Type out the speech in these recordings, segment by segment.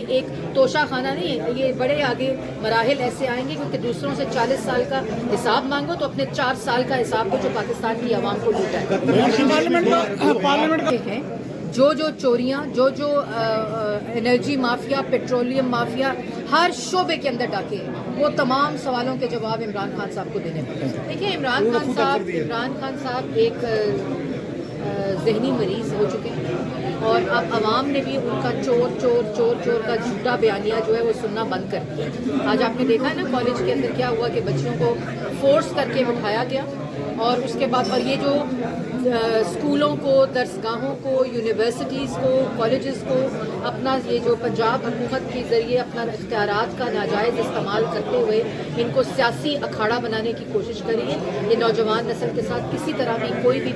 ایک توشہ خانہ نہیں ہے، یہ بڑے آگے مراحل ایسے آئیں گے کیونکہ دوسروں سے 40 سال کا حساب مانگو تو اپنے 4 سال کا حساب کو جو پاکستان کی عوام کو لوٹا ہے. پارلیمنٹ ہیں جو چوریاں، جو انرجی مافیا، پیٹرولیم مافیا، ہر شعبے کے اندر ڈاکے ہیں، وہ تمام سوالوں کے جواب عمران خان صاحب کو دینے پڑتے ہیں. دیکھیے عمران خان صاحب ایک ذہنی مریض ہو چکے ہیں اور اب عوام نے بھی ان کا چور کا جھوٹا بیانیہ جو ہے وہ سننا بند کر دیا. آج آپ نے دیکھا ہے نا کالج کے اندر کیا ہوا کہ بچیوں کو فورس کر کے بٹھایا گیا اور اس کے بعد اور یہ جو اسکولوں کو، درسگاہوں کو، یونیورسٹیز کو، کالجز کو اپنا یہ جو پنجاب حکومت کے ذریعے اپنا اختیارات کا ناجائز استعمال کرتے ہوئے ان کو سیاسی اکھاڑا بنانے کی کوشش کری ہے. یہ نوجوان نسل کے ساتھ کسی طرح بھی کوئی بھی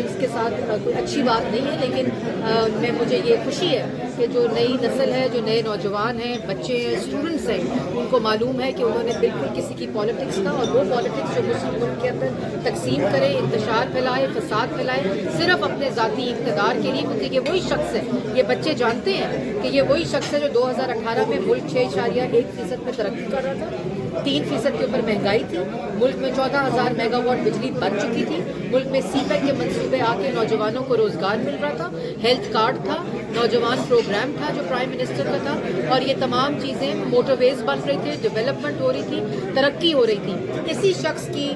اس کے ساتھ کوئی اچھی بات نہیں ہے، لیکن مجھے یہ خوشی ہے کہ جو نئی نسل ہے، جو نئے نوجوان ہیں، بچے ہیں، اسٹوڈنٹس ہیں، ان کو معلوم ہے کہ انہوں نے بالکل کسی کی پالیٹکس کا اور وہ پالیٹکس جو مسلم ملک کے اندر تقسیم کرے، انتشار پھیلائے، فساد پھیلائے صرف اپنے ذاتی اقتدار کے لیے، کیونکہ یہ وہی شخص ہے، یہ بچے جانتے ہیں کہ یہ وہی شخص ہے جو 2018 میں ملک 6.1% میں ترقی کر رہا تھا، 3% کے اوپر مہنگائی تھی، ملک میں 14,000 میگا واٹ بجلی بن چکی تھی، ملک میں سی پیک کے منصوبے آ کے نوجوانوں کو روزگار مل رہا تھا، ہیلتھ کارڈ تھا، نوجوان پروگرام تھا جو پرائم منسٹر کا تھا، اور یہ تمام چیزیں موٹر ویز بن رہے تھے، ڈیولپمنٹ ہو رہی تھی، ترقی ہو رہی تھی. اسی شخص کی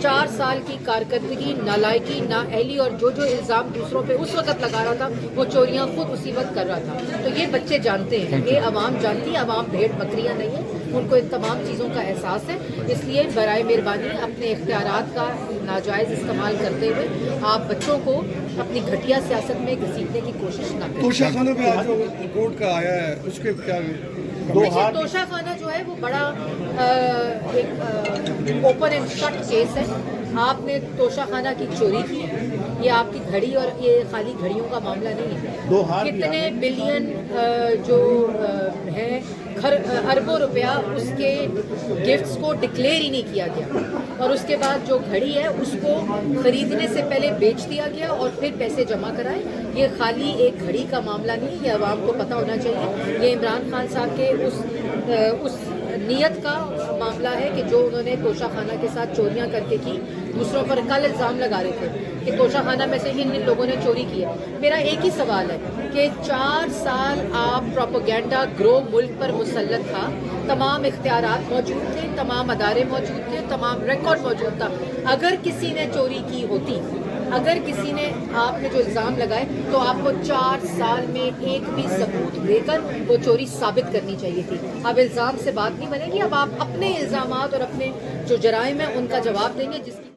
4 سال کی کارکردگی، نالائکی، نااہلی اور جو الزام دوسروں پہ اس وقت لگا رہا تھا وہ چوریاں خود اسی وقت کر رہا تھا. تو یہ بچے جانتے ہیں، یہ عوام جانتی ہے، عوام بھیڑ بکریاں نہیں ہیں، ان کو ان تمام چیزوں کا احساس ہے. اس لیے برائے مہربانی اپنے اختیارات کا ناجائز استعمال کرتے ہوئے آپ بچوں کو اپنی گھٹیا سیاست میں گھسیٹنے کی کوشش نہ کریں. توشہ خانہ پہ آج جو کورٹ کا آیا ہے اس کے کیا توشہ خانہ جو ہے وہ بڑا ایک اوپن اینڈ شٹ کیس ہے. آپ نے توشہ خانہ کی چوری کی، یہ آپ کی گھڑی اور یہ خالی گھڑیوں کا معاملہ نہیں ہے. کتنے بلین جو ہے اربوں روپیہ اس کے گفٹس کو ڈکلیئر ہی نہیں کیا گیا، اور اس کے بعد جو گھڑی ہے اس کو خریدنے سے پہلے بیچ دیا گیا اور پھر پیسے جمع کرائے. یہ خالی ایک گھڑی کا معاملہ نہیں، یہ عوام کو پتہ ہونا چاہیے. یہ عمران خان صاحب کے اس نیت کا معاملہ ہے کہ جو انہوں نے توشہ خانہ کے ساتھ چوریاں کر کے کی. دوسروں پر کل الزام لگا رہے تھے کہ توشہ خانہ میں سے ان لوگوں نے چوری کی ہے. میرا ایک ہی سوال ہے کہ 4 سال آپ پروپیگنڈا گروہ ملک پر مسلط تھا، تمام اختیارات موجود تھے، تمام ادارے موجود تھے، تمام ریکارڈ موجود تھا. اگر کسی نے چوری کی ہوتی، اگر کسی نے آپ نے جو الزام لگائے تو آپ کو 4 سال میں ایک بھی ثبوت دے کر وہ چوری ثابت کرنی چاہیے تھی. اب الزام سے بات نہیں بنے گی، اب آپ اپنے الزامات اور اپنے جو جرائم ہیں ان کا جواب دیں گے، جس کی